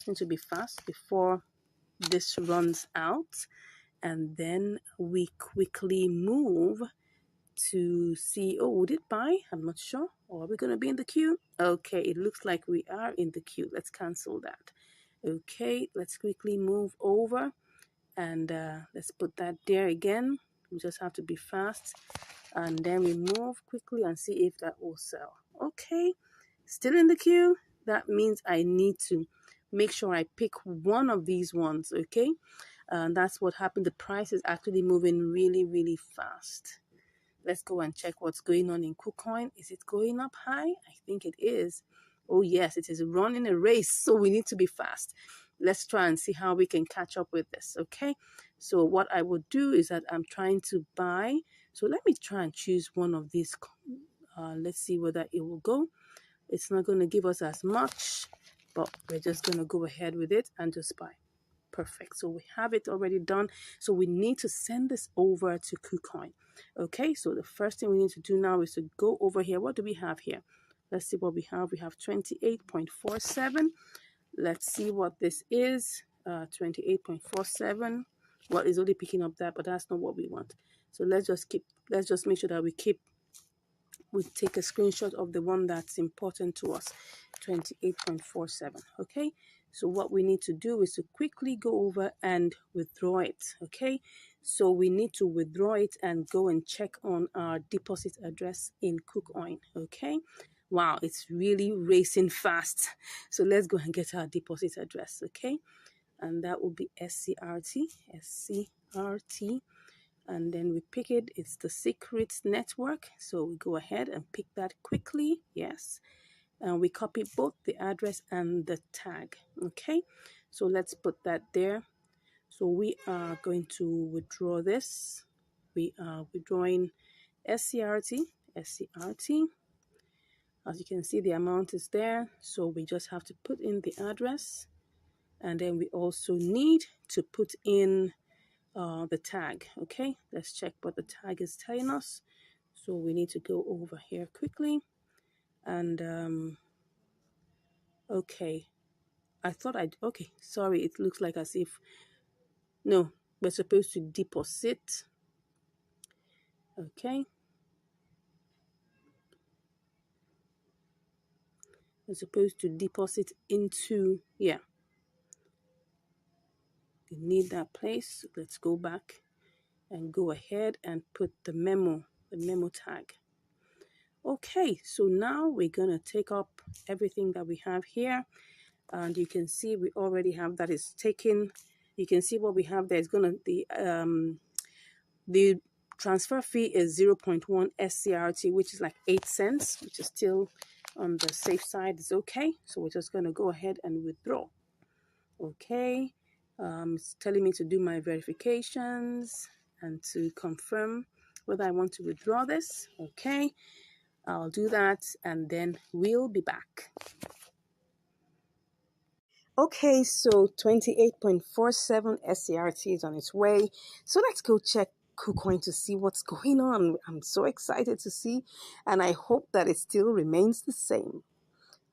need to be fast before this runs out, and then we quickly move to see, oh, would it buy? I'm not sure. Or are we going to be in the queue? Okay, it looks like we are in the queue. Let's cancel that. Okay, let's quickly move over, and let's put that there again. We just have to be fast, and then we move quickly and see if that will sell. Okay, still in the queue. That means I need to make sure I pick one of these ones. Okay, and that's what happened. The price is actually moving really, really fast. Let's go and check what's going on in KuCoin. Is it going up high? I think it is. Oh yes, it is running a race, so we need to be fast. Let's try and see how we can catch up with this, okay? So what I would do is that I'm trying to buy. So let me try and choose one of these. Let's see whether it will go. It's not going to give us as much, but we're just going to go ahead with it and just buy. Perfect. So we have it already done. So we need to send this over to KuCoin. Okay, so the first thing we need to do now is to go over here. What do we have here? Let's see what we have. We have 28.47. Let's see what this is. 28.47. Well, it's only picking up that, but that's not what we want. So let's just make sure that we take a screenshot of the one that's important to us. 28.47. Okay, so what we need to do is to quickly go over and withdraw it. Okay, so we need to withdraw it and go and check on our deposit address in KuCoin. Okay, wow, it's really racing fast. So let's go and get our deposit address. Okay, and that will be SCRT, and then we pick it. It's the secret network, so we go ahead and pick that quickly. Yes, and we copy both the address and the tag. Okay, so let's put that there. So we are going to withdraw this. We are withdrawing SCRT. As you can see, the amount is there, so we just have to put in the address, and then we also need to put in the tag. Okay, let's check what the tag is telling us. So we need to go over here quickly, and okay, okay, sorry, it looks like as if, no, we're supposed to deposit. Okay, we're supposed to deposit into, yeah, we need that place. Let's go back and go ahead and put the memo tag. Okay, so now we're gonna take up everything that we have here, and you can see we already have that is taken. You can see what we have there is gonna the transfer fee is 0.1 SCRT, which is like 8 cents, which is still on the safe side. It's okay. So we're just gonna go ahead and withdraw. Okay, it's telling me to do my verifications and to confirm whether I want to withdraw this. Okay, I'll do that and then we'll be back. Okay, so 28.47 SCRT is on its way. So let's go check KuCoin to see what's going on. I'm so excited to see, and I hope that it still remains the same.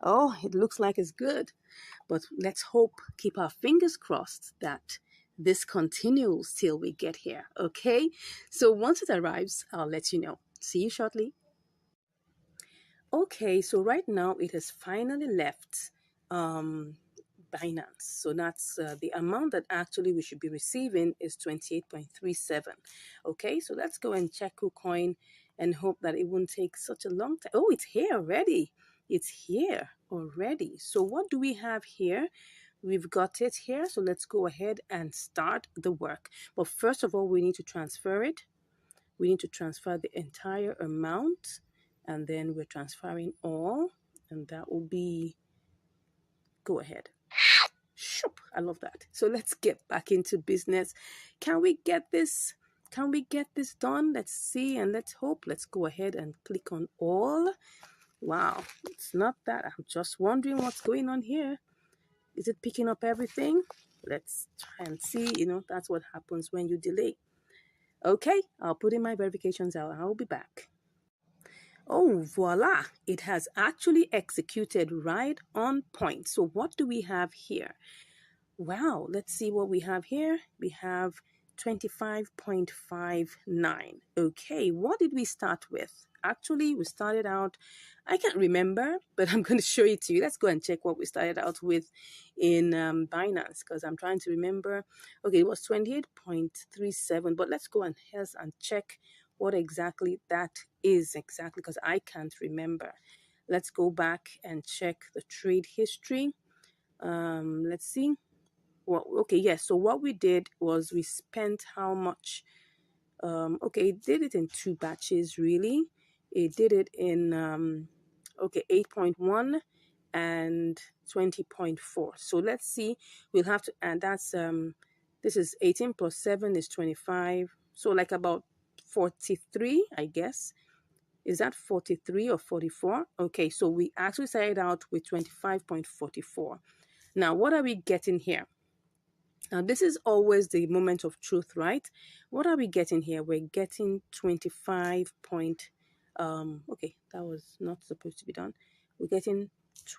Oh, it looks like it's good, but let's hope, keep our fingers crossed that this continues till we get here. Okay, so once it arrives, I'll let you know. See you shortly. Okay, so right now it has finally left Binance. So that's the amount that actually we should be receiving is 28.37. Okay, so let's go and check KuCoin and hope that it won't take such a long time. Oh, it's here already. It's here already. So what do we have here? We've got it here. So let's go ahead and start the work. But first of all, we need to transfer it. We need to transfer the entire amount, and then we're transferring all, and that will be, go ahead. Shoop, I love that. So let's get back into business. Can we get this? Can we get this done? Let's see and let's hope. Let's go ahead and click on all. Wow, it's not that. I'm just wondering what's going on here. Is it picking up everything? Let's try and see. You know, that's what happens when you delay. Okay, I'll put in my verifications out. I'll be back. Oh, voila, it has actually executed right on point. So what do we have here? Wow, let's see what we have here. We have 25.59. Okay, what did we start with? Actually, we started out, I can't remember, but I'm going to show it to you. Let's go and check what we started out with in Binance because I'm trying to remember. Okay, it was 28.37, but let's go and check what exactly that is exactly because I can't remember. Let's go back and check the trade history. Let's see. Well, okay, yes. So what we did was we spent how much? Okay, it did it in two batches, really. It did it in, okay, 8.1 and 20.4. So let's see. We'll have to, and that's, this is 18 plus 7 is 25. So like about 43, I guess. Is that 43 or 44? Okay, so we actually started out with 25.44. Now, what are we getting here? Now, this is always the moment of truth, right? What are we getting here? We're getting 25 point, okay, that was not supposed to be done. We're getting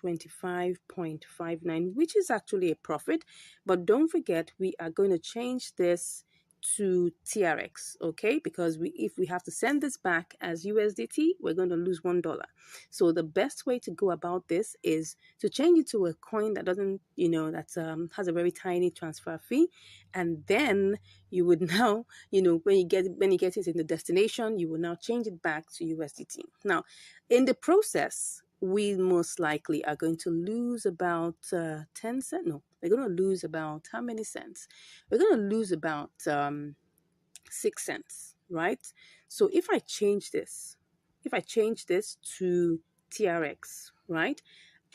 25.59, which is actually a profit. But don't forget, we are going to change this to TRX, okay? Because if we have to send this back as USDT, we're going to lose $1. So the best way to go about this is to change it to a coin that doesn't, that has a very tiny transfer fee, and then you would now, when you get it in the destination, you will now change it back to USDT. Now, in the process, we most likely are going to lose about 10 cents. No, we're going to lose about how many cents? We're going to lose about 6 cents, right? So if I change this to TRX, right,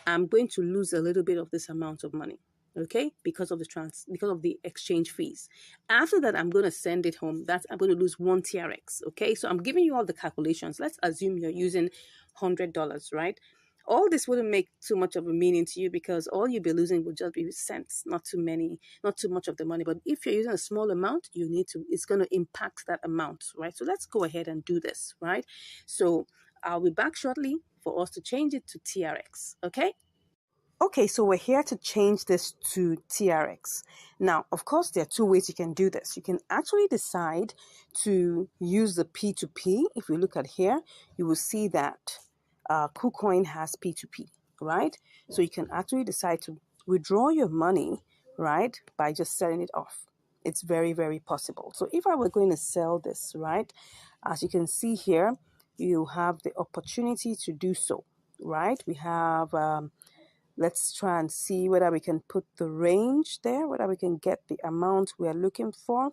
I'm going to lose a little bit of this amount of money, okay, because of the exchange fees. After that, I'm going to send it home. I'm going to lose 1 TRX, okay? So I'm giving you all the calculations. Let's assume you're using $100, right? All this wouldn't make too much of a meaning to you because all you'll be losing would just be cents, not too much of the money. But if you're using a small amount, it's going to impact that amount, right? So let's go ahead and do this, right? So I'll be back shortly for us to change it to TRX, okay? Okay, so we're here to change this to TRX. Now, of course, there are two ways you can do this. You can actually decide to use the P2P. If we look at here, you will see that KuCoin has P2P, right? So you can actually decide to withdraw your money, right, by just selling it off. It's very, very possible. So if I were going to sell this, right, as you can see here, you have the opportunity to do so, right? We have... let's try and see whether we can put the range there, whether we can get the amount we're looking for.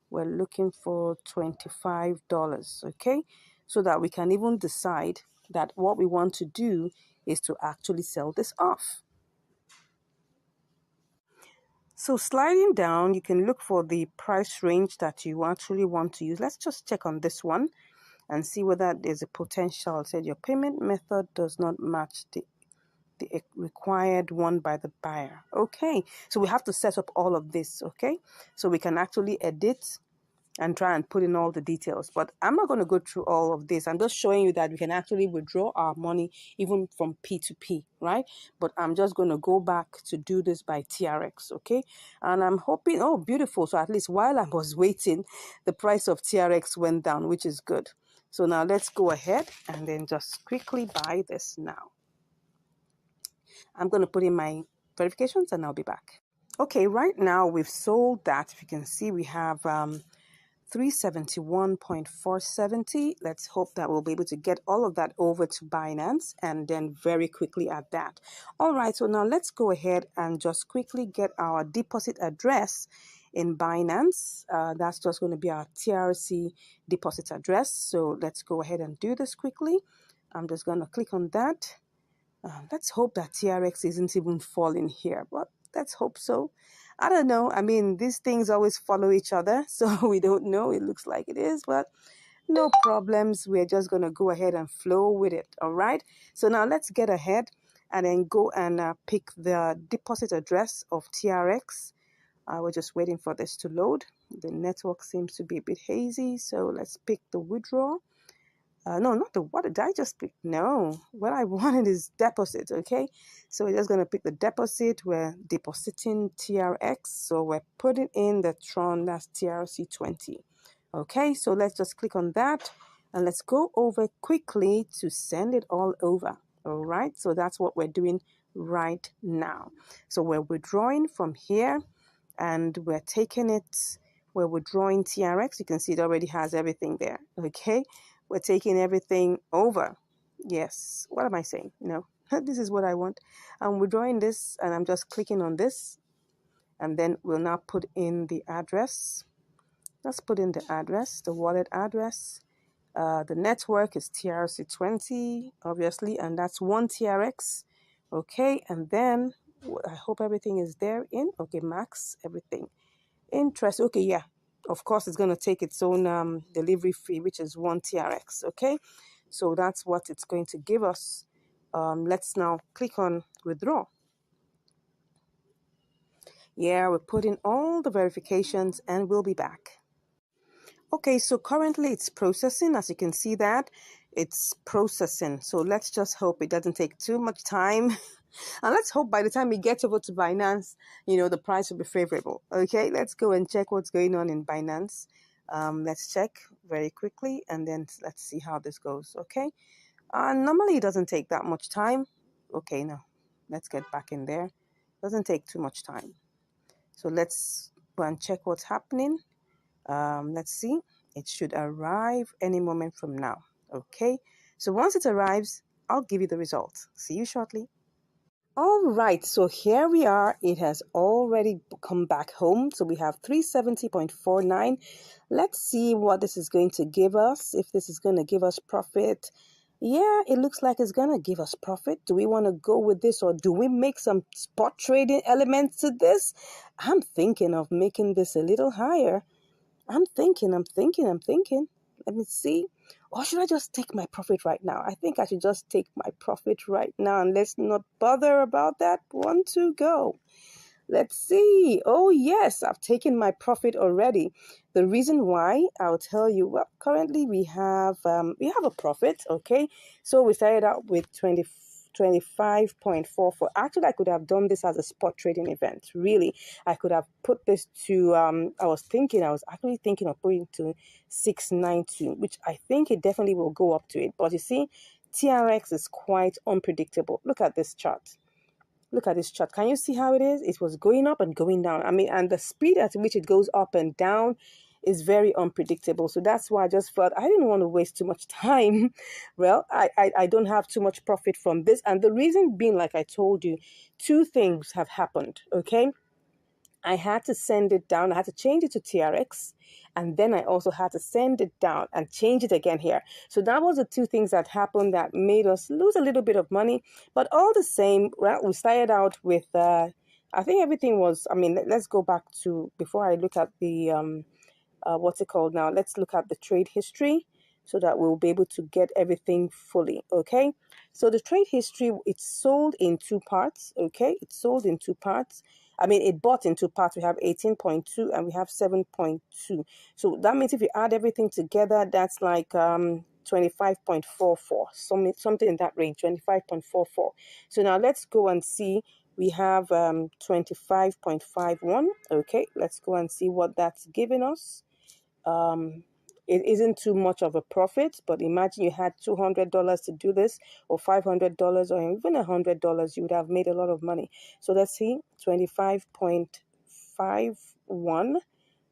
We're looking for $25, okay? So that we can even decide that what we want to do is to actually sell this off. So sliding down, you can look for the price range that you actually want to use. Let's just check on this one and see whether there's a potential. It said your payment method does not match the required one by the buyer. Okay, so we have to set up all of this, okay? So we can actually edit and try and put in all the details. But I'm not going to go through all of this. I'm just showing you that we can actually withdraw our money even from P2P, right? But I'm just going to go back to do this by TRX, okay? And I'm hoping, oh, beautiful. So at least while I was waiting, the price of TRX went down, which is good. So now let's go ahead and then just quickly buy this now. I'm going to put in my verifications and I'll be back. Okay, right now we've sold that. If you can see, we have 371.470. Let's hope that we'll be able to get all of that over to Binance and then very quickly add that. All right, so now let's go ahead and just quickly get our deposit address in Binance. That's just going to be our TRC deposit address. So let's go ahead and do this quickly. I'm just going to click on that. Let's hope that TRX isn't even falling here, but let's hope so. I don't know. I mean, these things always follow each other, so we don't know. It looks like it is, but no problems. We're just going to go ahead and flow with it, all right? So now let's get ahead and then go and pick the deposit address of TRX. We're just waiting for this to load. The network seems to be a bit hazy, so let's pick the withdrawal. No, not the what did I just pick? No, what I wanted is deposit. Okay, so we're just going to pick the deposit. We're depositing TRX, so we're putting in the Tron, that's TRC20. Okay, so let's just click on that and let's go over quickly to send it all over. All right, so that's what we're doing right now. So we're withdrawing from here and we're taking it, we're withdrawing TRX. You can see it already has everything there. Okay, we're taking everything over. Yes, what am I saying? No, this is what I want. I'm withdrawing this and I'm just clicking on this, and then we'll now put in the address. Let's put in the address, the wallet address. The network is TRC20, obviously, and that's 1 TRX. Okay, and then I hope everything is there in. Okay, max, everything. Interest, okay, yeah. Of course, it's going to take its own delivery fee, which is 1 TRX, okay? So that's what it's going to give us. Let's now click on withdraw. Yeah, we're putting all the verifications and we'll be back. Okay, so currently it's processing. As you can see that, it's processing. So let's just hope it doesn't take too much time. And let's hope by the time we get over to Binance, the price will be favorable. Okay, let's go and check what's going on in Binance. Let's check very quickly and then let's see how this goes. Okay, normally it doesn't take that much time. Okay, now let's get back in there. Doesn't take too much time. So let's go and check what's happening. Let's see. It should arrive any moment from now. Okay, so once it arrives, I'll give you the results. See you shortly. All right, so here we are. It has already come back home. So we have 370.49. Let's see what this is going to give us. If this is going to give us profit. Yeah, it looks like it's going to give us profit. Do we want to go with this, or do we make some spot trading elements to this? I'm thinking of making this a little higher. I'm thinking. Let me see. Or should I just take my profit right now? I think I should just take my profit right now and let's not bother about that. 1, 2, go. Let's see. Oh, yes, I've taken my profit already. The reason why, I'll tell you. Well, currently we have a profit, okay? So we started out with 25.44. Actually, I could have done this as a spot trading event. Really, I could have put this to, I was actually thinking of putting to 692, which I think it definitely will go up to it. But you see, TRX is quite unpredictable. Look at this chart. Look at this chart. Can you see how it is? It was going up and going down. I mean, and the speed at which it goes up and down is very unpredictable. So that's why I just felt I didn't want to waste too much time. Well, I don't have too much profit from this. And the reason being, like I told you, 2 things have happened, okay? I had to send it down. I had to change it to TRX. And then I also had to send it down and change it again here. So that was the 2 things that happened that made us lose a little bit of money. But all the same, well, we started out with, I think everything was, let's go back to, before I look at the, what's it called now? Let's look at the trade history so that we'll be able to get everything fully, okay? So the trade history, it's sold in 2 parts, okay? It's sold in 2 parts. It bought in 2 parts. We have 18.2 and we have 7.2. So that means if you add everything together, that's like 25.44, something in that range, 25.44. So now let's go and see. We have 25.51. Okay, let's go and see what that's giving us. It isn't too much of a profit, but imagine you had $200 to do this, or $500, or even $100, you would have made a lot of money. So let's see, 25.51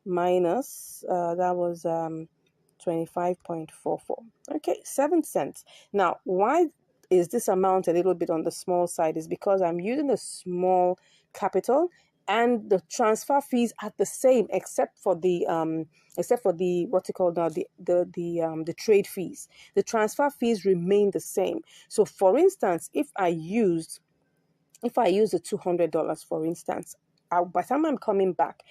minus, that was 25.44. Okay, 7 cents. Now, why is this amount a little bit on the small side? Is because I'm using a small capital, and the transfer fees are the same except for the what's it called now, the trade fees. The transfer fees remain the same. So for instance, if I use the $200, for instance, by the time I'm coming back,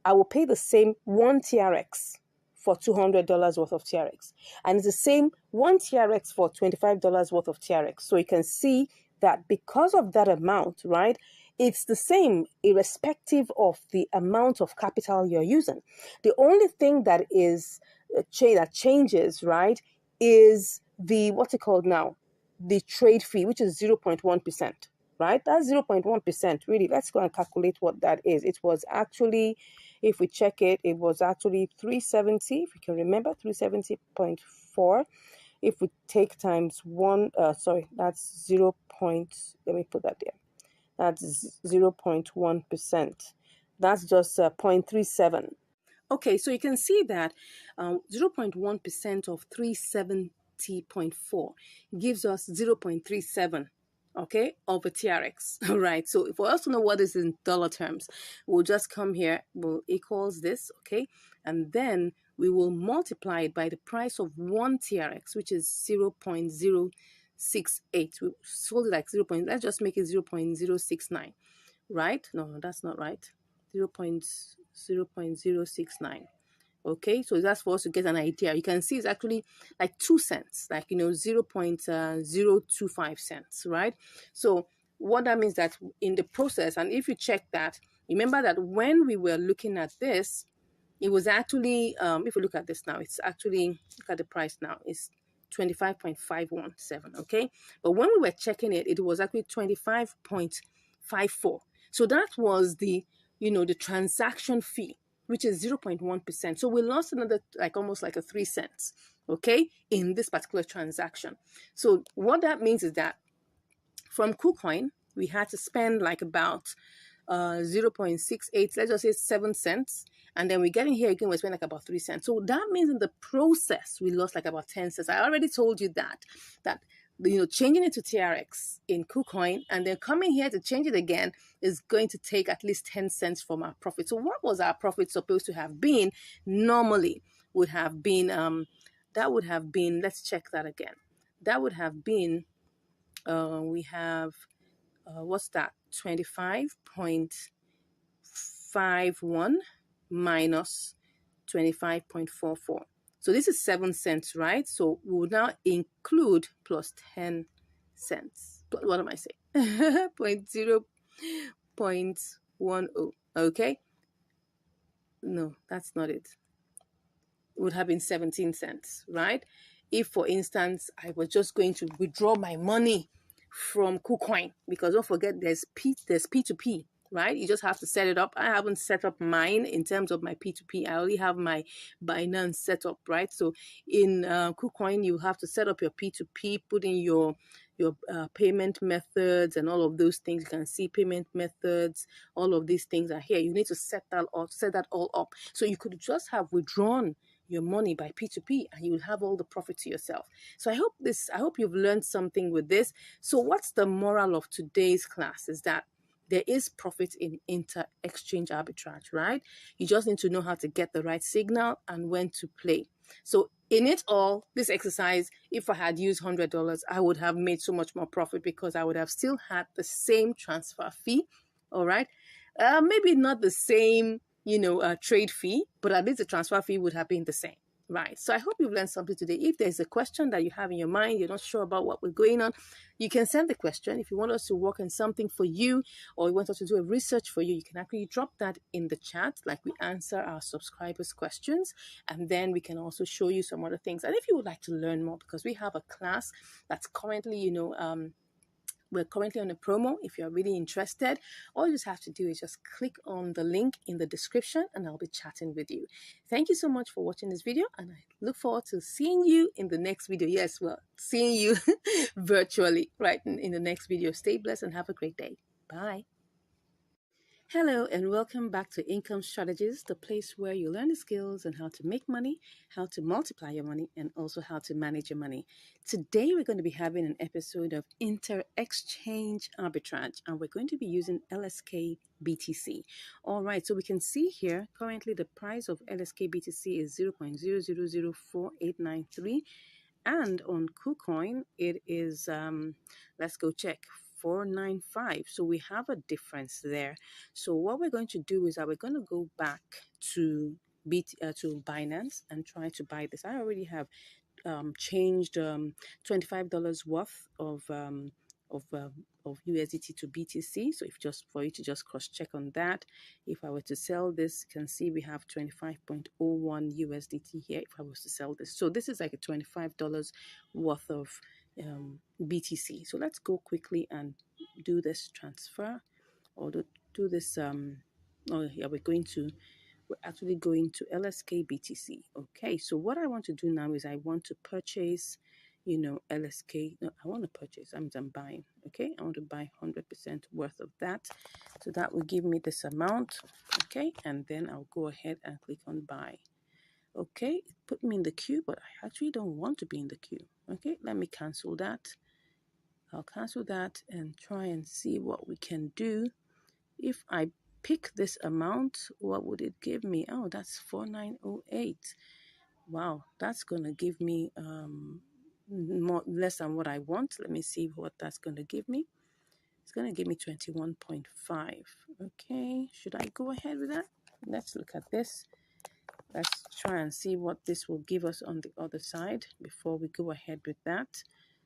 I will pay the same 1 TRX for $200 worth of TRX. And it's the same 1 TRX for $25 worth of TRX. So you can see that because of that amount, right, it's the same irrespective of the amount of capital you're using. The only thing that is that changes, right, is the, what's it called now? The trade fee, which is 0.1%, right? That's 0.1%. Really, let's go and calculate what that is. It was actually, if we check it, it was actually 370, if you can remember, 370.4. If we take times one, that's 0. Let me put that there. That's 0.1%. That's just 0.37. Okay, so you can see that 0.1% of 370.4 gives us 0.37, okay, of a TRX. All right, so for us to know what is in dollar terms, we'll just come here, we'll equals this, okay, and then we will multiply it by the price of one TRX, which is 0.068. We sold it like 0. Let's just make it 0.069, right? No, that's not right. 0.069. Okay, so that's for us to get an idea. You can see it's actually like 2 cents, like 0.025 cents, right? So what that means that in the process, and if you check that, remember that when we were looking at this, it was actually if we look at this now, it's actually, look at the price now, it's 25.517, okay, but when we were checking it, it was actually 25.54. So that was the the transaction fee, which is 0.1%. So we lost another, like almost like a 3 cents, okay, in this particular transaction. So what that means is that from KuCoin, we had to spend like about 0.68, let's just say 7 cents. And then we get in here again, we spend like about 3 cents. So that means in the process, we lost like about 10 cents. I already told you that changing it to TRX in KuCoin and then coming here to change it again is going to take at least 10 cents from our profit. So what was our profit supposed to have been? Normally would have been, that would have been, let's check that again. That would have been, we have, what's that? 25.51 minus 25.44. So this is 7 cents, right? So we will now include plus 10 cents. What am I saying? 0.10. Okay. No, that's not it. It would have been 17 cents, right? If, for instance, I was just going to withdraw my money from KuCoin, because don't forget there's P2P, right? You just have to set it up. I haven't set up mine in terms of my P2P. I only have my Binance set up, right? So in KuCoin, you have to set up your P2P, put in your payment methods and all of those things. You can see payment methods. All of these things are here. You need to set that all up. So you could just have withdrawn your money by P2P and you will have all the profit to yourself. So I hope you've learned something with this. So what's the moral of today's class is that there is profit in inter-exchange arbitrage, right? You just need to know how to get the right signal and when to play. So in it all, this exercise, if I had used $100, I would have made so much more profit because I would have still had the same transfer fee, all right? Maybe not the same trade fee, but at least the transfer fee would have been the same, right? So I hope you've learned something today. If there's a question that you have in your mind, you're not sure about what we're going on, you can send the question. If you want us to work on something for you or you want us to do a research for you, you can actually drop that in the chat, like we answer our subscribers' questions, and then we can also show you some other things. And if you would like to learn more, because we have a class that's currently, we're currently on a promo. If you're really interested, all you just have to do is just click on the link in the description and I'll be chatting with you. Thank you so much for watching this video and I look forward to seeing you in the next video. Yes, well, seeing you virtually right in the next video. Stay blessed and have a great day. Bye. Hello and welcome back to Income Strategies, the place where you learn the skills on how to make money, how to multiply your money, and also how to manage your money. Today we're going to be having an episode of Inter-Exchange Arbitrage, and we're going to be using LSK BTC. All right, so we can see here currently the price of LSK BTC is 0.0004893, and on KuCoin it is let's go check, 495. So we have a difference there. So what we're going to do is that we're going to go back to Binance and try to buy this. I already have changed $25 worth of of USDT to BTC. So if just for you to just cross check on that, if I were to sell this, you can see we have 25.01 USDT here. If I was to sell this, so this is like a $25 worth of BTC. So let's go quickly and do this transfer, or do this. Oh yeah, we're actually going to LSK BTC. Okay, so what I want to do now is I want to purchase, LSK. No, I want to purchase. I'm buying. Okay, I want to buy 100% worth of that. So that will give me this amount. Okay, and then I'll go ahead and click on buy. Okay, put me in the queue, but I actually don't want to be in the queue. Okay, let me cancel that. I'll cancel that and try and see what we can do. If I pick this amount, what would it give me? Oh, that's 4908. Wow, that's going to give me less than what I want. Let me see what that's going to give me. It's going to give me 21.5. Okay, should I go ahead with that? Let's look at this. Let's try and see what this will give us on the other side before we go ahead with that.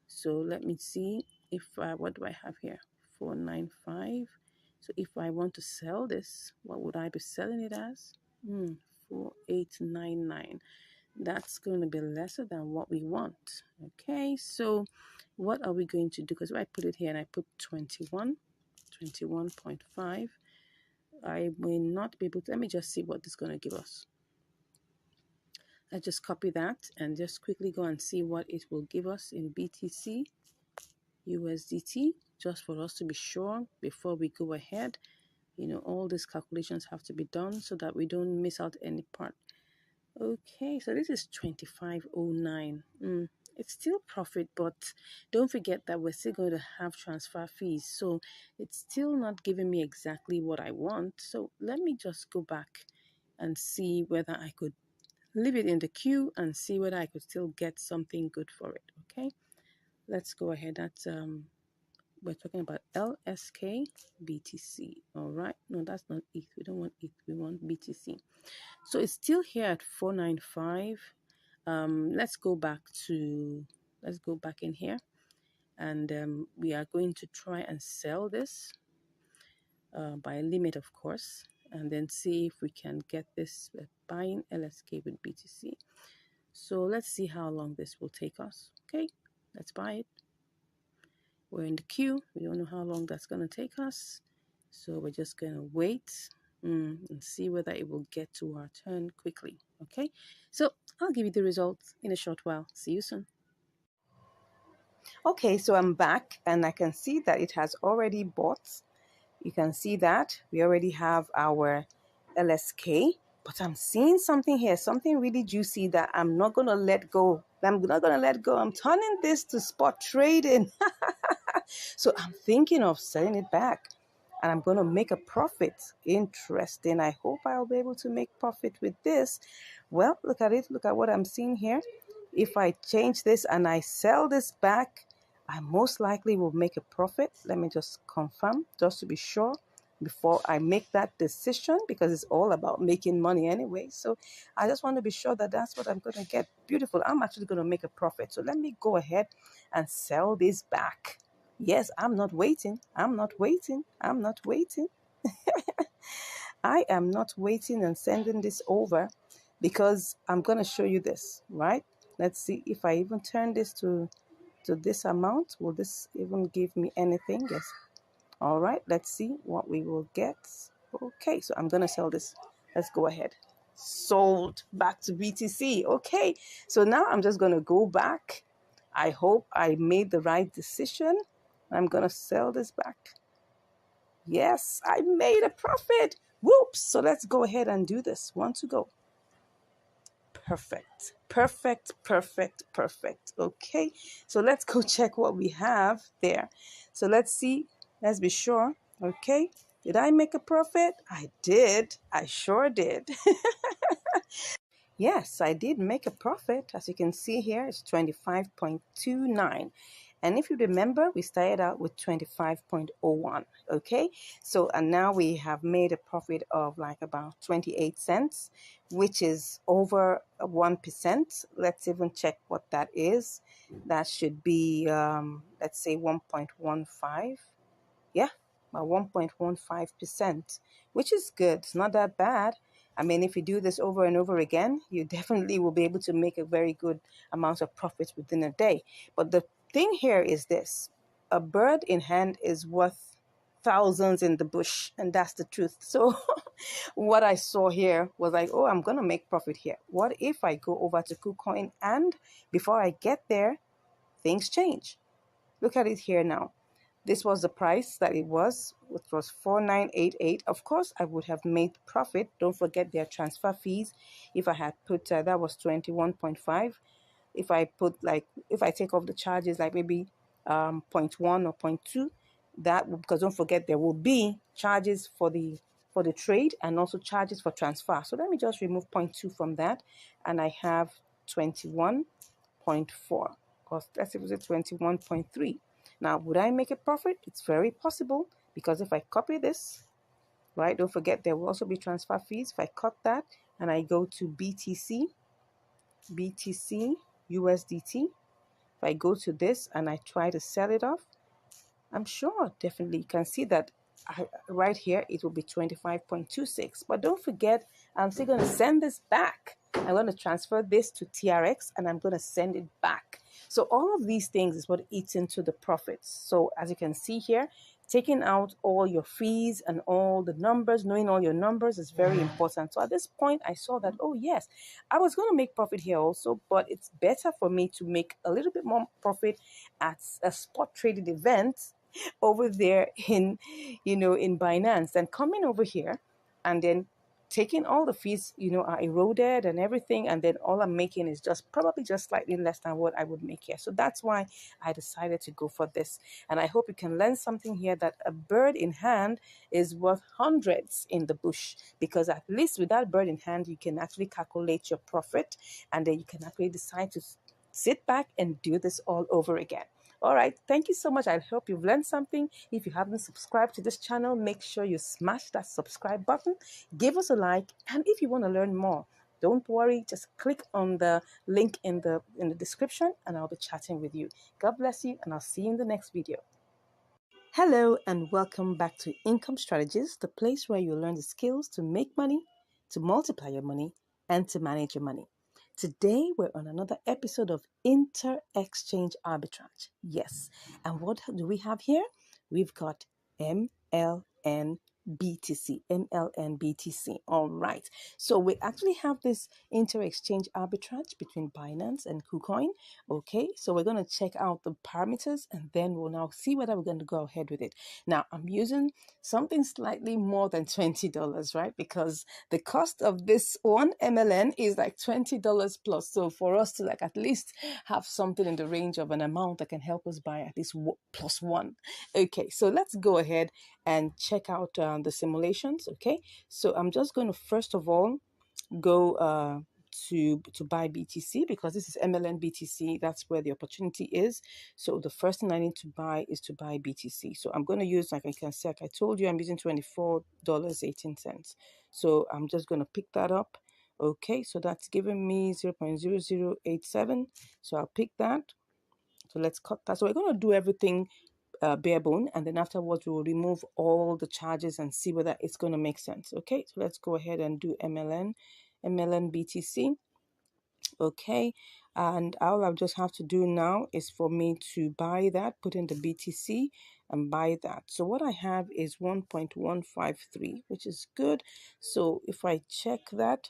So let me see if what do I have here? 495. So if I want to sell this, what would I be selling it as? 4899. That's going to be lesser than what we want. Okay, so what are we going to do? Because if I put it here and I put 21.5, I may not be able to. Let me just see what this is going to give us. I just copy that and just quickly go and see what it will give us in BTC, USDT, just for us to be sure before we go ahead. All these calculations have to be done so that we don't miss out any part. Okay, so this is 2509. It's still profit, but don't forget that we're still going to have transfer fees. So it's still not giving me exactly what I want. So let me just go back and see whether I could leave it in the queue and see whether I could still get something good for it. Okay, let's go ahead. That's we're talking about LSK BTC. All right, no, that's not ETH. We don't want ETH, we want BTC. So it's still here at 495. Let's go back in here, and we are going to try and sell this by limit, of course, and then see if we can get this buying LSK with BTC. So let's see how long this will take us. Okay, let's buy it. We're in the queue. We don't know how long that's going to take us. So we're just going to wait and see whether it will get to our turn quickly. Okay, so I'll give you the results in a short while. See you soon. Okay, so I'm back and I can see that it has already bought. You can see that we already have our LSK, but I'm seeing something here, something really juicy that I'm not going to let go. I'm not going to let go. I'm turning this to spot trading. So I'm thinking of selling it back and I'm going to make a profit. Interesting. I hope I'll be able to make profit with this. Well, look at it. Look at what I'm seeing here. If I change this and I sell this back, I most likely will make a profit. Let me just confirm just to be sure before I make that decision, because it's all about making money anyway. So I just want to be sure that that's what I'm going to get. Beautiful. I'm actually going to make a profit. So let me go ahead and sell this back. Yes, I'm not waiting. I'm not waiting. I'm not waiting. I am not waiting and sending this over because I'm going to show you this, right? Let's see if I even turn this to this amount. Will this even give me anything? Yes. All right, let's see what we will get. Okay, so I'm going to sell this. Let's go ahead. Sold back to BTC. Okay, so now I'm just going to go back. I hope I made the right decision. I'm going to sell this back. Yes, I made a profit. Whoops. So let's go ahead and do this. One to go. Perfect. Perfect, perfect, perfect. Okay, so let's go check what we have there. So let's see. Let's be sure. Okay, did I make a profit? I did. I sure did. Yes, I did make a profit. As you can see here, it's 25.29. And if you remember, we started out with 25.01. Okay, so and now we have made a profit of like about 28 cents, which is over 1%. Let's even check what that is. That should be let's say 1.15. Yeah, about 1.15%, which is good. It's not that bad. I mean, if you do this over and over again, you definitely will be able to make a very good amount of profits within a day. But the thing here is this: a bird in hand is worth thousands in the bush, and that's the truth. So what I saw here was like, oh, I'm going to make profit here. What if I go over to KuCoin and before I get there, things change? Look at it here now. This was the price that it was, which was 4988. Of course, I would have made profit. Don't forget their transfer fees. If I had put, that was 21.5. If I put if I take off the charges, like maybe 0.1 or zero point 0.2, that, because don't forget there will be charges for the trade and also charges for transfer. So let me just remove 0.2 from that, and I have 21.4. Because let's say it was 21.3. Now, would I make a profit? It's very possible, because if I copy this, right, don't forget there will also be transfer fees. If I cut that and I go to BTC, USDT, if I go to this and I try to sell it off, I'm sure definitely you can see that right here it will be 25.26. But don't forget, I'm still going to send this back. I'm going to transfer this to TRX and I'm going to send it back. So all of these things is what eats into the profits. So as you can see here, taking out all your fees and all the numbers, knowing all your numbers is very important. So at this point, I saw that, oh yes, I was going to make profit here also, but it's better for me to make a little bit more profit at a spot traded event over there in, in Binance, than coming over here and then taking all the fees, are eroded and everything, and then all I'm making is probably just slightly less than what I would make here. So that's why I decided to go for this. And I hope you can learn something here, that a bird in hand is worth hundreds in the bush, because at least with that bird in hand, you can actually calculate your profit, and then you can actually decide to sit back and do this all over again. All right, thank you so much. I hope you've learned something. If you haven't subscribed to this channel, make sure you smash that subscribe button, give us a like, and if you want to learn more, don't worry, just click on the link in the description and I'll be chatting with you. God bless you, and I'll see you in the next video. Hello and welcome back to Income Strategies, the place where you learn the skills to make money, to multiply your money, and to manage your money. Today, we're on another episode of Inter-Exchange Arbitrage. Yes, and what do we have here? We've got MLN BTC, MLN BTC. All right. So we actually have this inter-exchange arbitrage between Binance and KuCoin. Okay. So we're going to check out the parameters and then we'll now see whether we're going to go ahead with it. Now I'm using something slightly more than $20, right? Because the cost of this one MLN is like $20 plus. So for us to like at least have something in the range of an amount that can help us buy at least plus one. Okay. So let's go ahead and check out the simulations. Okay, so I'm just going to first of all go to buy BTC, because this is MLN BTC. That's where the opportunity is. So the first thing I need to buy is to buy BTC. So I'm going to use, like I can see, like I told you, I'm using $24.18. So I'm just going to pick that up. Okay, so that's giving me 0.0087. So I'll pick that. So let's cut that. So we're going to do everything bare bone, and then afterwards we will remove all the charges and see whether it's going to make sense. Okay, so let's go ahead and do MLN BTC. Okay, and all I just have to do now is for me to buy that, put in the BTC and buy that. So what I have is 1.153, which is good. So if I check that,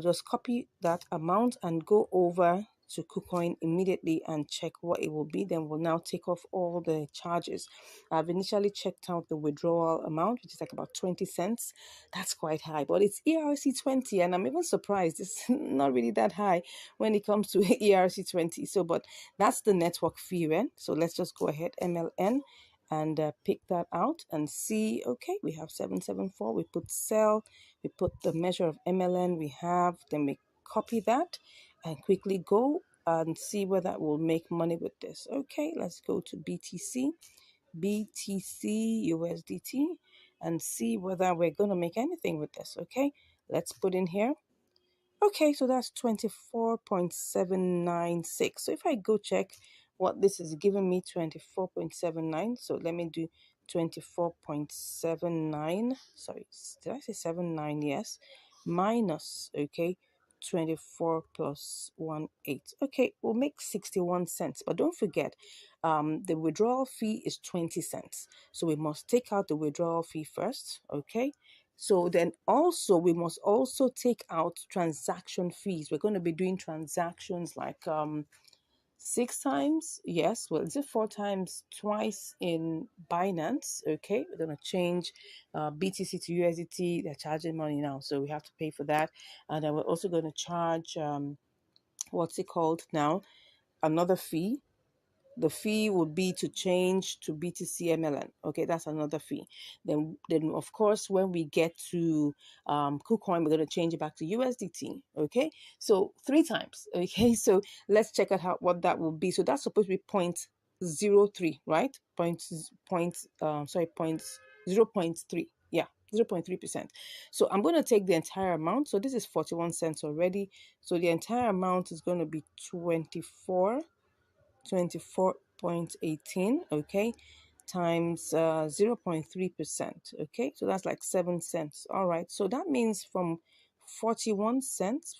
just copy that amount and go over to KuCoin immediately and check what it will be. Then we'll now take off all the charges. I've initially checked out the withdrawal amount, which is like about 20 cents. That's quite high, but it's ERC20, and I'm even surprised it's not really that high when it comes to ERC20. So, but that's the network fee, right? So let's just go ahead, MLN, and pick that out and see. Okay, we have 774. We put sell, we put the measure of MLN we have, then we copy that and quickly go and see whether we'll make money with this. Okay, let's go to BTC USDT and see whether we're going to make anything with this. Okay, let's put in here. Okay, so that's 24.796. So if I go check what this is giving me, 24.79. So let me do 24.79. Sorry, did I say 79? Yes. Minus, okay, 24 plus 18. Okay, we'll make 61 cents. But don't forget, the withdrawal fee is 20 cents. So we must take out the withdrawal fee first, okay? So then also we must also take out transaction fees. We're going to be doing transactions like 6 times. Yes, well, is it 4 times? Twice in Binance. Okay, we're going to change BTC to USDT. They're charging money now, so we have to pay for that. And then we're also going to charge what's it called now? Another fee. The fee would be to change to BTC MLN. Okay, that's another fee. Then of course, when we get to KuCoin, we're going to change it back to USDT. Okay, so 3 times. Okay, so let's check out what that will be. So that's supposed to be 0.03, right? Point 0.3. Yeah, 0.3%. So I'm going to take the entire amount. So this is 41 cents already. So the entire amount is going to be 24.18, okay, times 0.3%, okay, so that's like 7 cents. All right, so that means from 41 cents,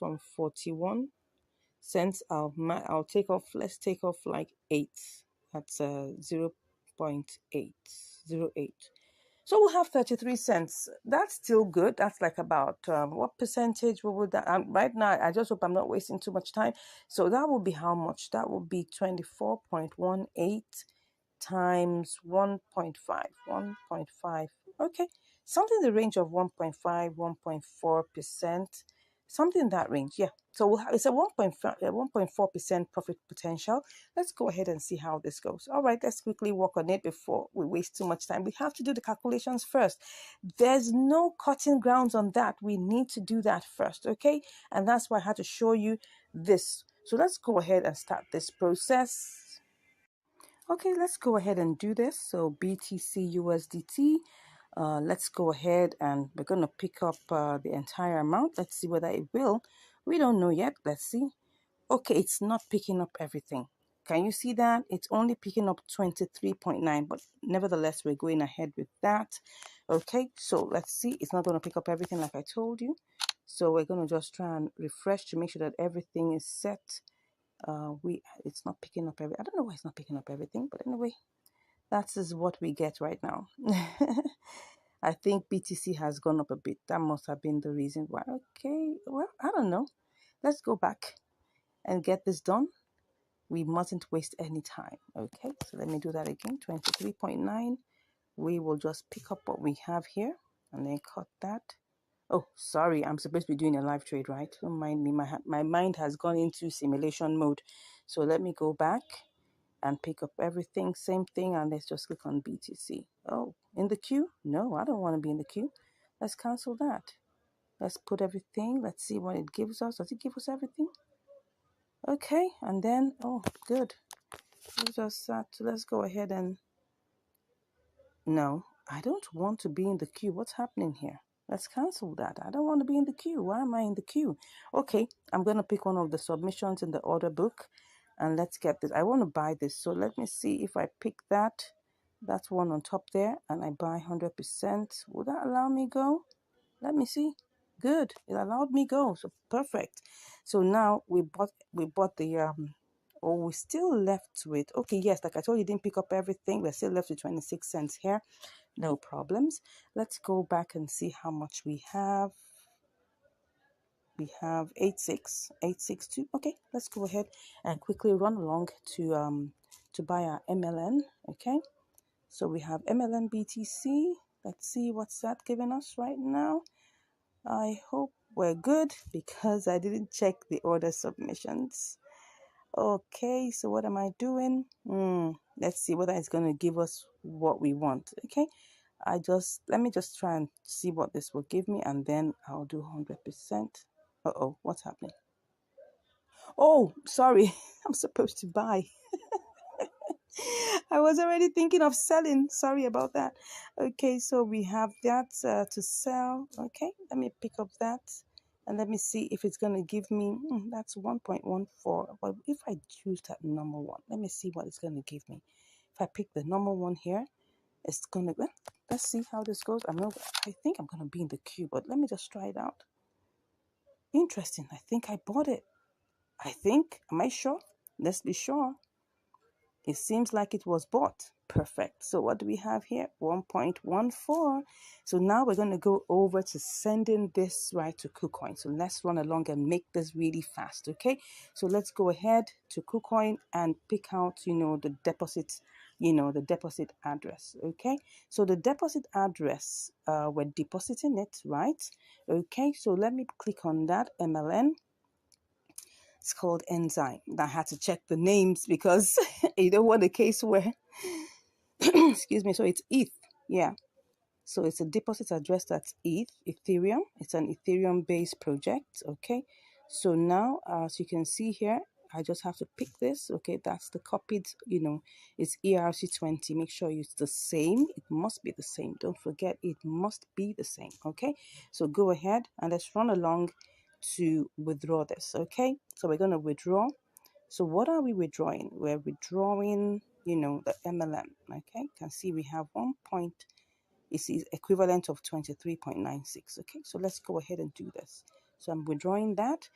I'll take off, let's take off like 8. That's 0.808. So we'll have 33 cents. That's still good. That's like about what percentage would that? Right now, I just hope I'm not wasting too much time. So that will be how much? That will be 24.18 times 1.5. 1.5. Okay, something in the range of 1.5, 1.4%. Something in that range, yeah. So we'll have, it's a 1.4% profit potential. Let's go ahead and see how this goes. All right, let's quickly work on it before we waste too much time. We have to do the calculations first. There's no cutting grounds on that. We need to do that first, okay? And that's why I had to show you this. So let's go ahead and start this process. Okay, let's go ahead and do this. So BTC USDT. Let's go ahead and we're going to pick up the entire amount. Let's see whether it will. We don't know yet. Let's see. Okay, it's not picking up everything. Can you see that? It's only picking up 23.9, but nevertheless, we're going ahead with that. Okay, so let's see. It's not going to pick up everything like I told you. So we're going to just try and refresh to make sure that everything is set. It's not picking up I don't know why it's not picking up everything, but anyway, that is what we get right now. I think BTC has gone up a bit. That must have been the reason why. Okay, well, I don't know. Let's go back and get this done. We mustn't waste any time. Okay, so let me do that again. 23.9. We will just pick up what we have here and then cut that. Oh, sorry, I'm supposed to be doing a live trade, right? Don't mind me. My mind has gone into simulation mode. So let me go back and pick up everything. Same thing, and let's just click on BTC. Oh, in the queue? No, I don't want to be in the queue. Let's cancel that. Let's put everything. Let's see what it gives us. Does it give us everything? Okay, and then, oh, good. Gives us that. So let's go ahead and... No, I don't want to be in the queue. What's happening here? Let's cancel that. I don't want to be in the queue. Why am I in the queue? Okay, I'm going to pick one of the submissions in the order book. And let's get this. I want to buy this. So let me see if I pick that. That's one on top there. And I buy 100%. Will that allow me go? Let me see. Good. It allowed me go. So perfect. So now we bought the we still left with, okay, yes, like I told you, didn't pick up everything. We're still left with 26 cents here. No problems. Let's go back and see how much we have. We have 862. Okay, let's go ahead and quickly run along to buy our MLN. Okay, so we have MLN BTC. Let's see what's that giving us right now. I hope we're good because I didn't check the order submissions. Okay, so what am I doing? Let's see whether it's going to give us what we want. Okay, let me just try and see what this will give me, and then I'll do 100%. Uh-oh, what's happening? Oh, sorry. I'm supposed to buy. I was already thinking of selling. Sorry about that. Okay, so we have that to sell. Okay, let me pick up that and let me see if it's going to give me. That's 1.14. But if I choose that number one, let me see what it's going to give me. If I pick the number one here, it's going to. Let's see how this goes. I think I'm going to be in the queue, but let me just try it out. Interesting. I think I bought it. I think. Am I sure? Let's be sure. It seems like it was bought. Perfect. So what do we have here? 1.14. So now we're going to go over to sending this right to KuCoin. So let's run along and make this really fast. Okay. So let's go ahead to KuCoin and pick out, the deposit, the deposit address. Okay. So the deposit address, we're depositing it, right? Okay. So let me click on that MLN. It's called Enzyme. I had to check the names because you don't want a case where, excuse me, so it's ETH. Yeah. So it's a deposit address that's Ethereum. It's an Ethereum-based project. Okay. So now, as you can see here, I just have to pick this. Okay. That's the copied, it's ERC20. Make sure it's the same. It must be the same. Don't forget, it must be the same. Okay. So go ahead and let's run along to withdraw this. Okay. So we're going to withdraw. So what are we withdrawing? We're withdrawing, the MLM. Okay. You can see we have 1 point. It's equivalent of 23.96. Okay, so let's go ahead and do this. So I'm withdrawing that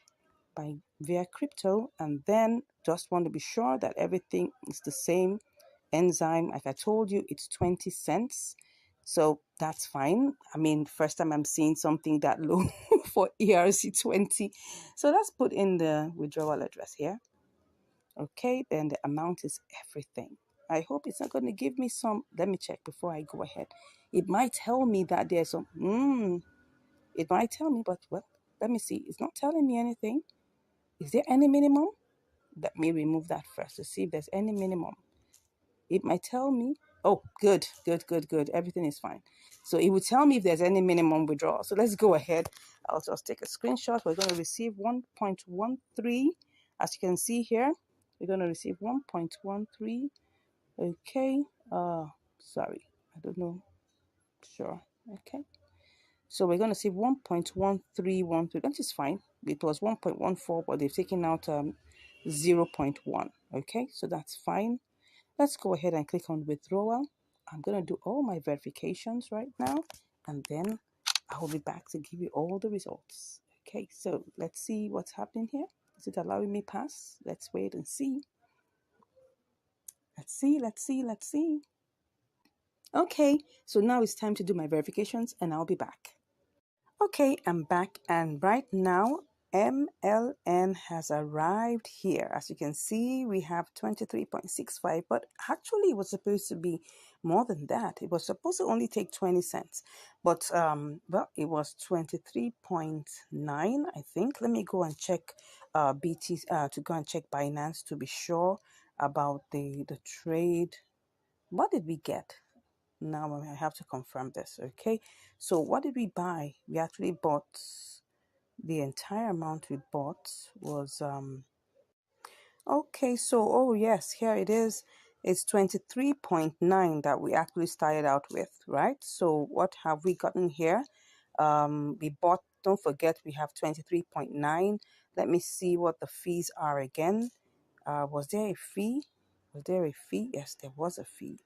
via crypto, and then just want to be sure that everything is the same. Enzyme, like I told you, it's 20 cents. So that's fine. I mean, first time I'm seeing something that low for ERC20. So let's put in the withdrawal address here. Okay, then the amount is everything. I hope it's not going to give me some. Let me check before I go ahead. It might tell me that there's some. It might tell me, but well, let me see. It's not telling me anything. Is there any minimum? Let me remove that first to see if there's any minimum. It might tell me. Oh, good. Everything is fine. So it will tell me if there's any minimum withdrawal. So let's go ahead. I'll just take a screenshot. We're going to receive 1.13. As you can see here, we're going to receive 1.13. Okay. Sorry. I don't know. Sure. Okay. So we're going to see 1.1313. That is fine. It was 1.14, but they've taken out 0.1. Okay. So that's fine. Let's go ahead and click on withdrawal. I'm going to do all my verifications right now, and then I will be back to give you all the results. Okay, so let's see what's happening here. Is it allowing me pass? Let's wait and see. Let's see. Okay, so now it's time to do my verifications, and I'll be back. Okay, I'm back, and right now MLN has arrived here. As you can see, we have 23.65, but actually it was supposed to be more than that. It was supposed to only take 20 cents, but well, it was 23.9, I think. Let me go and check to go and check Binance to be sure about the trade. What did we get? Now I have to confirm this. Okay, so what did we buy? We actually bought the entire amount we bought was okay, so oh yes, here it is. It's 23.9 that we actually started out with, right? So what have we gotten here? We bought, don't forget, we have 23.9. Let me see what the fees are again. Was there a fee? Yes, there was a fee.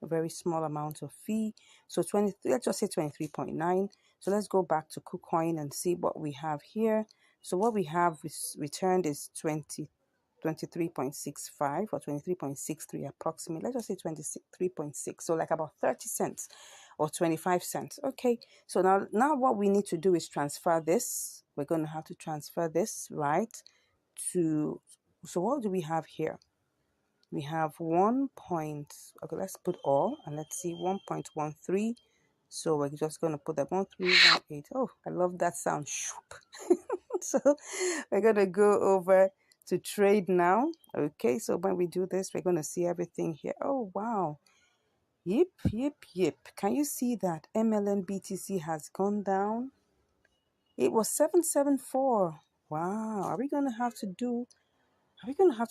A very small amount of fee. So 20, let's just say 23.9. So let's go back to KuCoin and see what we have here. So what we have returned is 23.65 or 23.63 approximately. Let's just say 23.6. So like about 30 cents or 25 cents. Okay. So now what we need to do is transfer this. We're going to have to transfer this, right? So what do we have here? We have okay, let's put all and let's see 1.13. So we're just going to put that 1318. Oh, I love that sound. So we're going to go over to trade now. Okay, so when we do this, we're going to see everything here. Oh, wow. Yep. Can you see that MLN BTC has gone down? It was 774. Wow. Are we going to have to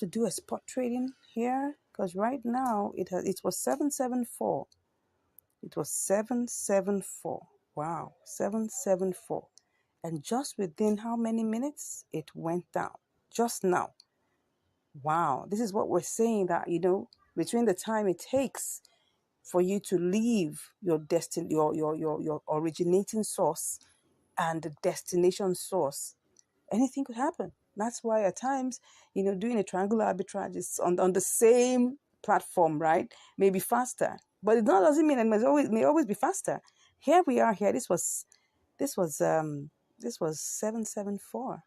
do a spot trading here? Because right now it was 774. It was 774. Wow, 774. And just within how many minutes it went down? Just now. Wow, this is what we're saying, that between the time it takes for you to leave your your originating source and the destination source, anything could happen. That's why at times, doing a triangular arbitrage is on the same platform, right? Maybe faster, but it doesn't mean it may always be faster. Here we are. Here, this was 774.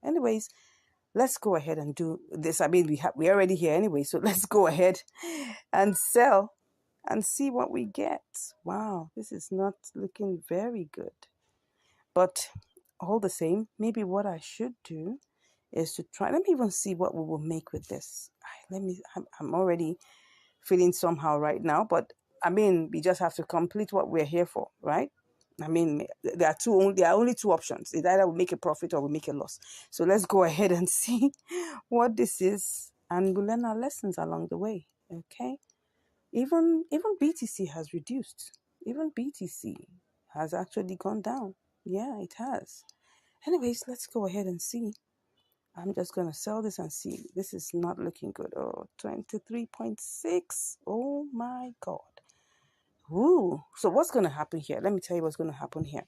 Anyways, let's go ahead and do this. I mean, we're already here anyway, so let's go ahead and sell and see what we get. Wow, this is not looking very good. But all the same, maybe what I should do is to try. Let me even see what we will make with this. I'm already feeling somehow right now, but I mean, we just have to complete what we're here for, right? I mean, there are only two options. It's either we make a profit or we make a loss. So let's go ahead and see what this is, and we'll learn our lessons along the way. Okay. Even BTC has reduced. Even BTC has actually gone down. Yeah, it has. Anyways, let's go ahead and see. I'm just going to sell this and see. This is not looking good. Oh, 23.6. Oh my God. Ooh. So what's going to happen here? Let me tell you what's going to happen here.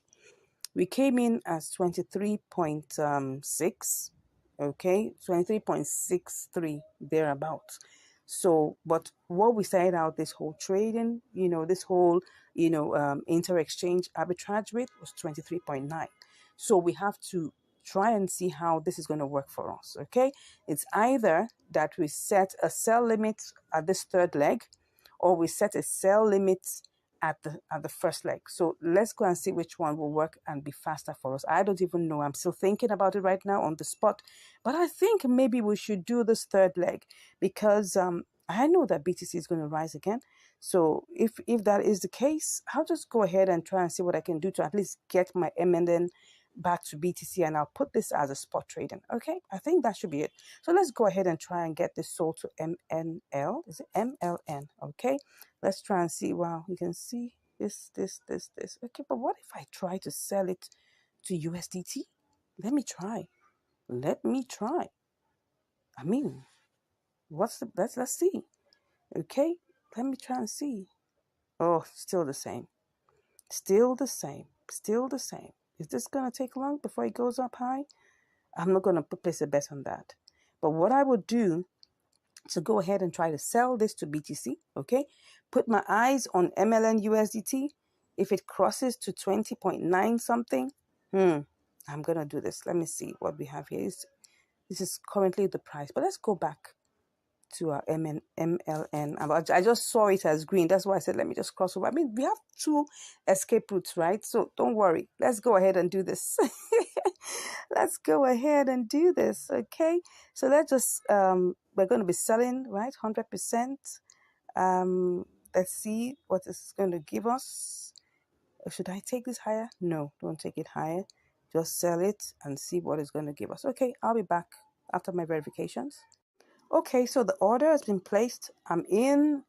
We came in as 23.6. Okay, 23.63 thereabouts. So, but what we started out this whole trading, this whole, inter-exchange arbitrage rate was 23.9. So we have to try and see how this is going to work for us. Okay, it's either that we set a sell limit at this third leg, or we set a sell limit at the first leg. So let's go and see which one will work and be faster for us. I don't even know. I'm still thinking about it right now on the spot, but I think maybe we should do this third leg because I know that BTC is going to rise again. So if that is the case, I'll just go ahead and try and see what I can do to at least get my MNN back to BTC, and I'll put this as a spot trading. Okay, I think that should be it. So let's go ahead and try and get this sold to MNL. Is it MLN? Okay, let's try and see. Wow, you can see this. Okay, but what if I try to sell it to USDT? Let me try. I mean, let's see. Okay, let me try and see. Oh, still the same. Still the same. Still the same. Is this going to take long before it goes up high? I'm not going to place a bet on that. But what I would do to go ahead and try to sell this to BTC, okay? Put my eyes on MLN USDT. If it crosses to 20.9 something, I'm going to do this. Let me see what we have here. This is currently the price. But let's go back to our MLN. I just saw it as green. That's why I said, let me just cross over. I mean, we have two escape routes, right? So don't worry. Let's go ahead and do this. Let's go ahead and do this, okay? So let's just, we're going to be selling, right? 100%. Let's see what this is going to give us. Should I take this higher? No, don't take it higher. Just sell it and see what it's going to give us. Okay, I'll be back after my verifications. Okay, so the order has been placed. I'm in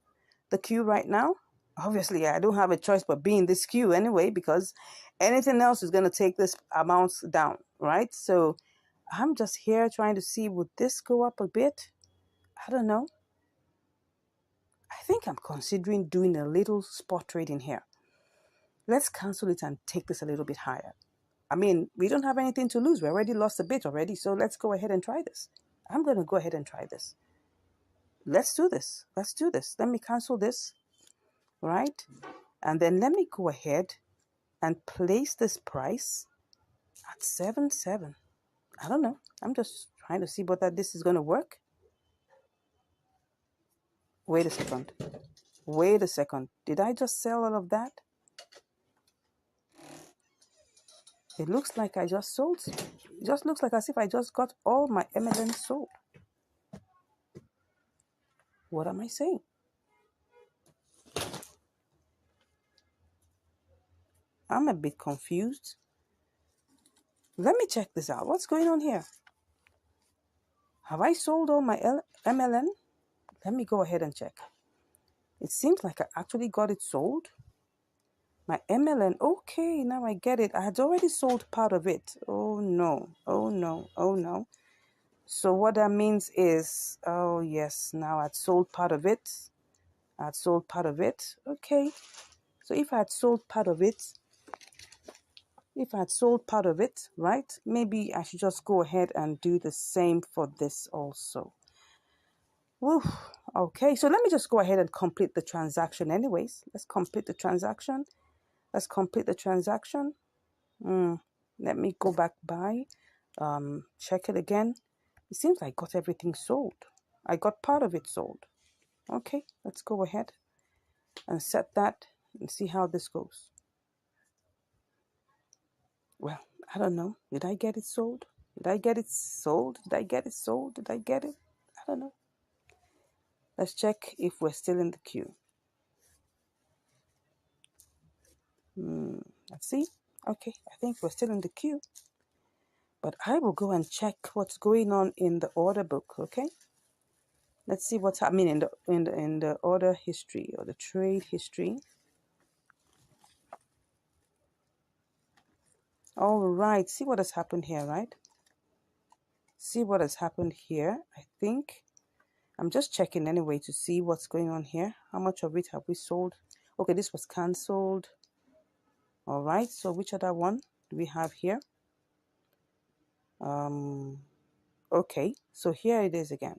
the queue right now. Obviously, I don't have a choice but be in this queue anyway, because anything else is going to take this amount down, right? So I'm just here trying to see, would this go up a bit? I don't know. I think I'm considering doing a little spot trading here. Let's cancel it and take this a little bit higher. I mean, we don't have anything to lose. We already lost a bit already. So let's go ahead and try this. I'm going to go ahead and try this. Let's do this. Let's do this. Let me cancel this, right? And then let me go ahead and place this price at 7.7. I don't know. I'm just trying to see whether this is going to work. Wait a second. Wait a second. Did I just sell all of that? It looks like I just sold. It just looks like as if I just got all my MLM sold. What am I saying? I'm a bit confused. Let me check this out. What's going on here? Have I sold all my MLN? Let me go ahead and check. It seems like I actually got it sold. My MLN, okay, now I get it. I had already sold part of it. Oh no, oh no, oh no. So what that means is, oh yes, now I'd sold part of it. I'd sold part of it. Okay, so if I had sold part of it, right, maybe I should just go ahead and do the same for this also. Woo. Okay, so let me just go ahead and complete the transaction anyways. Let's complete the transaction. Let me go back by, check it again. It seems I got everything sold. I got part of it sold. Okay, let's go ahead and set that and see how this goes. Well, I don't know. Did I get it sold? Did I get it sold? Did I get it sold? Did I get it? I don't know. Let's check if we're still in the queue. Let's see. Okay, I think we're still in the queue. But I will go and check what's going on in the order book, okay? Let's see what's happening in the order history or the trade history. All right, see what has happened here, right? See what has happened here. I think I'm just checking anyway to see what's going on here. How much of it have we sold? Okay, this was cancelled. All right, so which other one do we have here? Okay, so here it is again.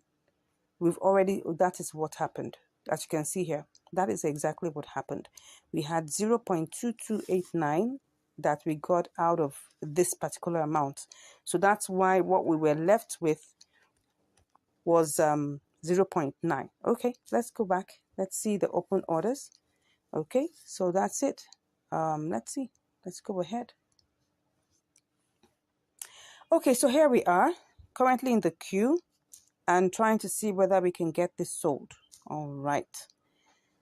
That is what happened. As you can see here, that is exactly what happened. We had 0.2289 that we got out of this particular amount. So that's why what we were left with was 0.9. Okay, let's go back. Let's see the open orders. Okay, so that's it. Let's see. Let's go ahead. Okay, so here we are, currently in the queue and trying to see whether we can get this sold. All right.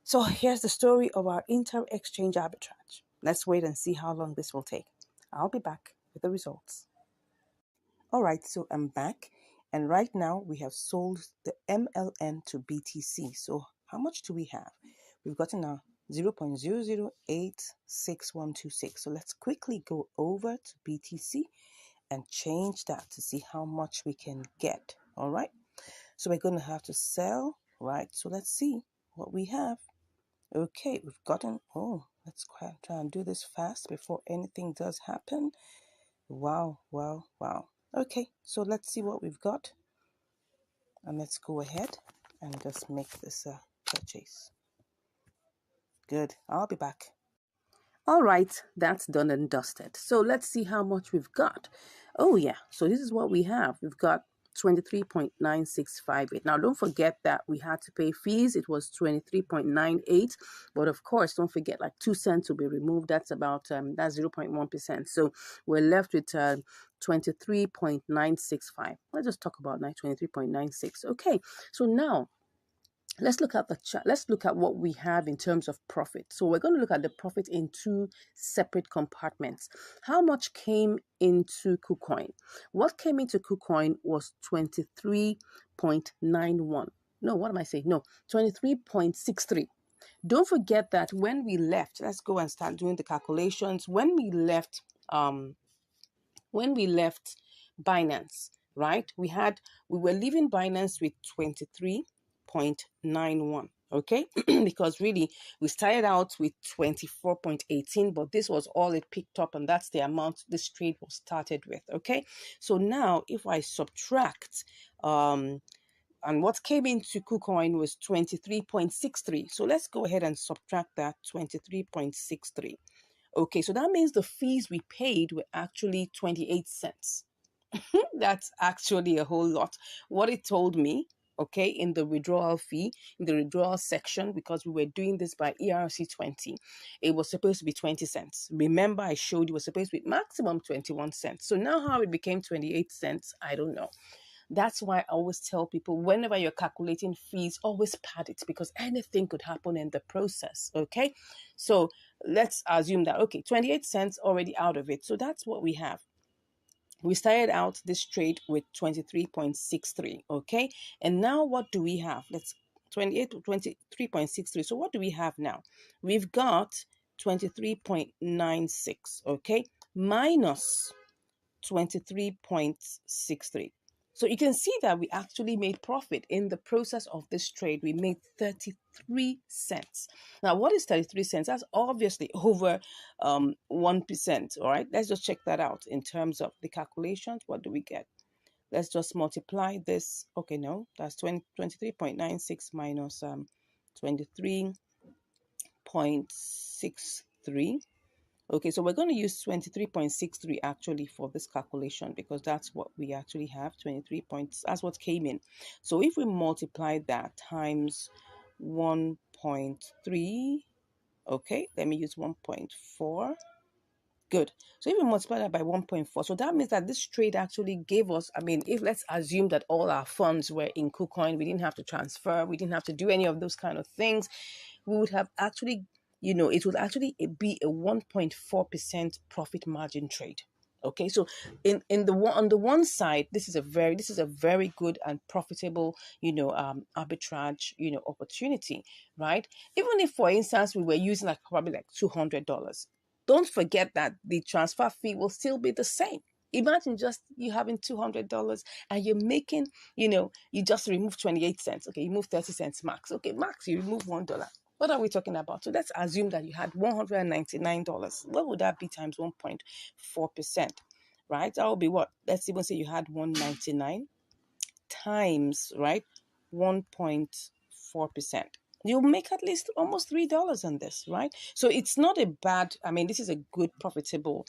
So here's the story of our inter-exchange arbitrage. Let's wait and see how long this will take. I'll be back with the results. All right, so I'm back. And right now we have sold the MLN to BTC. So how much do we have? We've gotten a 0.0086126. So let's quickly go over to BTC and change that to see how much we can get. All right. So we're going to have to sell, right? So let's see what we have. Okay, we've gotten, let's try and do this fast before anything does happen. Wow. Okay, so let's see what we've got. And let's go ahead and just make this purchase. Good, I'll be back. All right, that's done and dusted. So let's see how much we've got. Oh yeah, so this is what we have. We've got 23.9658. Now don't forget that we had to pay fees. It was 23.98, but of course don't forget like 2 cents will be removed. That's about that's 0.1%. So we're left with 23.965. Let's just talk about 23.96. Okay, so now let's look at the chart. Let's look at what we have in terms of profit. So we're going to look at the profit in 2 separate compartments. How much came into KuCoin? What came into KuCoin was 23.91. No, what am I saying? No, 23.63. Don't forget that when we left, let's go and start doing the calculations. When we left Binance, right? We were leaving Binance with 23.91, okay? Because really we started out with 24.18, but this was all it picked up, and that's the amount this trade was started with, okay? So now if I subtract and what came into KuCoin was 23.63. So let's go ahead and subtract that 23.63. Okay, so that means the fees we paid were actually 28 cents. That's actually a whole lot. What it told me, okay, in the withdrawal fee, in the withdrawal section, because we were doing this by ERC20, it was supposed to be 20 cents. Remember, I showed you it was supposed to be maximum 21 cents. So now how it became 28 cents, I don't know. That's why I always tell people, whenever you're calculating fees, always pad it, because anything could happen in the process, okay? So let's assume that, okay, 28 cents already out of it. So that's what we have. We started out this trade with 23.63, okay? And now what do we have? Let's 28 to 23.63. So what do we have now? We've got 23.96, okay? Minus 23.63. So you can see that we actually made profit in the process of this trade. We made 33 cents. Now, what is 33 cents? That's obviously over 1%. All right, let's just check that out in terms of the calculations. What do we get? Let's just multiply this. Okay, no, that's 23.96 minus 23.63. Okay, so we're going to use 23.63 actually for this calculation because that's what we actually have, 23 points. That's what came in. So if we multiply that times 1.3, okay, let me use 1.4. Good. So if we multiply that by 1.4, so that means that this trade actually gave us, I mean, if let's assume that all our funds were in KuCoin, we didn't have to transfer, we didn't have to do any of those kind of things, we would have actually, it would actually be a 1.4% profit margin trade. Okay, so in the one on the one side, this is a very good and profitable, arbitrage, opportunity, right? Even if, for instance, we were using like probably like $200, don't forget that the transfer fee will still be the same. Imagine just you having $200 and you're making, you just remove 28 cents. Okay, you move 30 cents max. Okay, max, you remove $1. What are we talking about? So let's assume that you had $199. What would that be times 1.4%? Right? That would be what? Let's even say you had 199 times, right, 1.4%. You'll make at least almost $3 on this, right? So it's not a bad, I mean, this is a good profitable,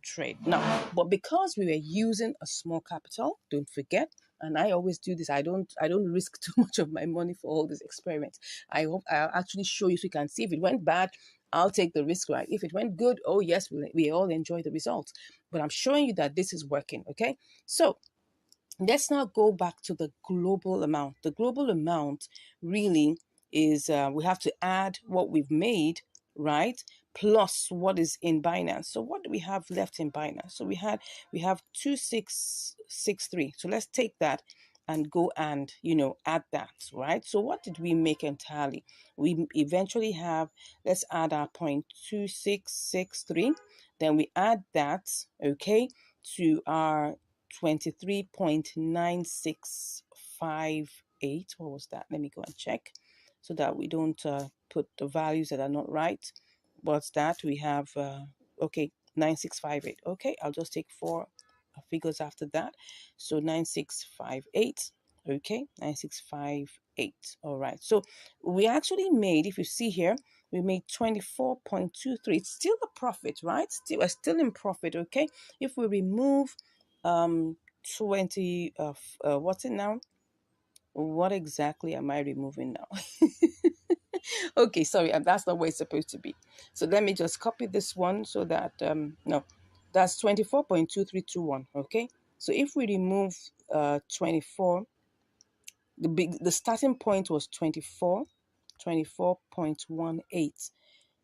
trade. Now, but because we were using a small capital, don't forget, and I always do this, I don't risk too much of my money for all these experiments. I hope I'll actually show you so you can see if it went bad, I'll take the risk, right? If it went good, oh yes, we all enjoy the results. But I'm showing you that this is working, okay? So let's now go back to the global amount. The global amount really is, we have to add what we've made, right? Plus what is in Binance. So what do we have left in Binance? So we have 2663. So let's take that and go and, add that, right? So what did we make entirely? We eventually have, let's add our 0.2663. Then we add that, okay, to our 23.9658. What was that? Let me go and check so that we don't put the values that are not right. What's that? We have, okay, 9658. Okay, I'll just take four figures after that. So 9658. Okay, 9658. All right. So we actually made, if you see here, we made 24.23. It's still a profit, right? We're still in profit. Okay, if we remove 20 what's it now, what exactly am I removing now? Okay, sorry, that's not where it's supposed to be. So let me just copy this one so that no, that's 24.2321. Okay, so if we remove 24, the starting point was 24.18.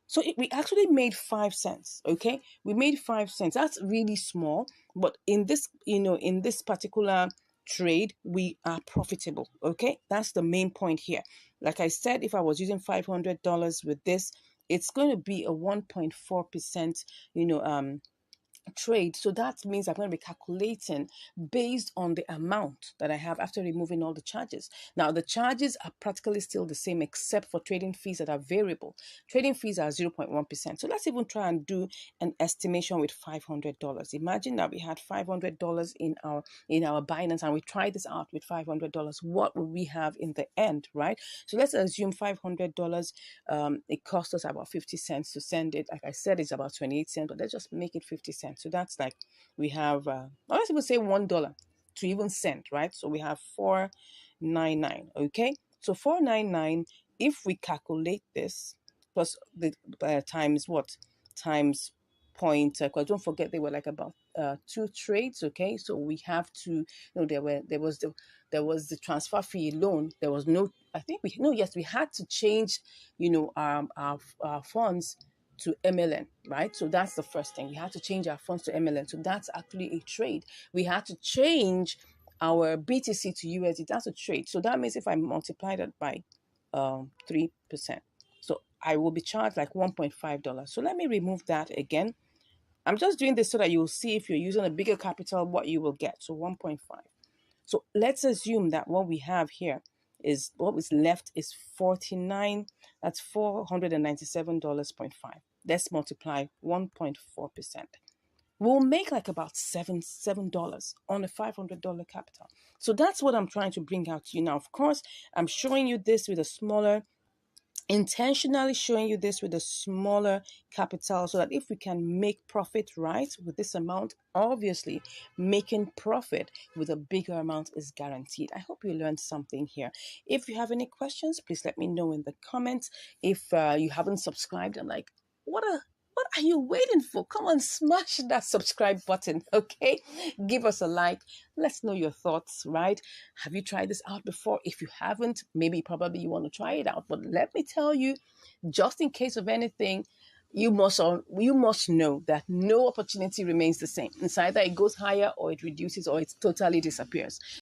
So we actually made 5 cents, okay? We made 5 cents. That's really small, but in this, in this particular trade, we are profitable, okay? That's the main point here. Like I said, if I was using $500 with this, it's going to be a 1.4%, trade. So that means I'm going to be calculating based on the amount that I have after removing all the charges. Now, the charges are practically still the same except for trading fees that are variable. Trading fees are 0.1%. So let's even try and do an estimation with $500. Imagine that we had $500 in our Binance and we tried this out with $500. What will we have in the end, right? So let's assume $500. It cost us about 50 cents to send it. Like I said, it's about 28 cents, but let's just make it 50 cents. So that's like we have, let's even say $1 to even send, right? So we have 499. Okay, so 499. If we calculate this plus the times what, times point, because don't forget they were like about 2 trades. Okay, so we have to, there was the transfer fee alone. There was no, I think we no, yes, we had to change, our funds to MLN, right? So that's the first thing. We had to change our funds to MLN. So that's actually a trade. We had to change our BTC to USD. That's a trade. So that means if I multiply that by 3%, so I will be charged like $1.5. So let me remove that again. I'm just doing this so that you'll see if you're using a bigger capital, what you will get. So 1.5. So let's assume that what we have here is what is left is 49. That's $497.5. Let's multiply 1.4%. We'll make like about $7 on a $500 capital. So that's what I'm trying to bring out to you now. Of course, I'm showing you this with a smaller, intentionally showing you this with a smaller capital so that if we can make profit right with this amount, obviously making profit with a bigger amount is guaranteed. I hope you learned something here. If you have any questions, please let me know in the comments. If you haven't subscribed, I'm like, what are you waiting for? Come on, smash that subscribe button, okay? Give us a like. Let's know your thoughts, right? Have you tried this out before? If you haven't, probably you want to try it out. But let me tell you, just in case of anything, you must know that no opportunity remains the same. It's either it goes higher or it reduces or it totally disappears.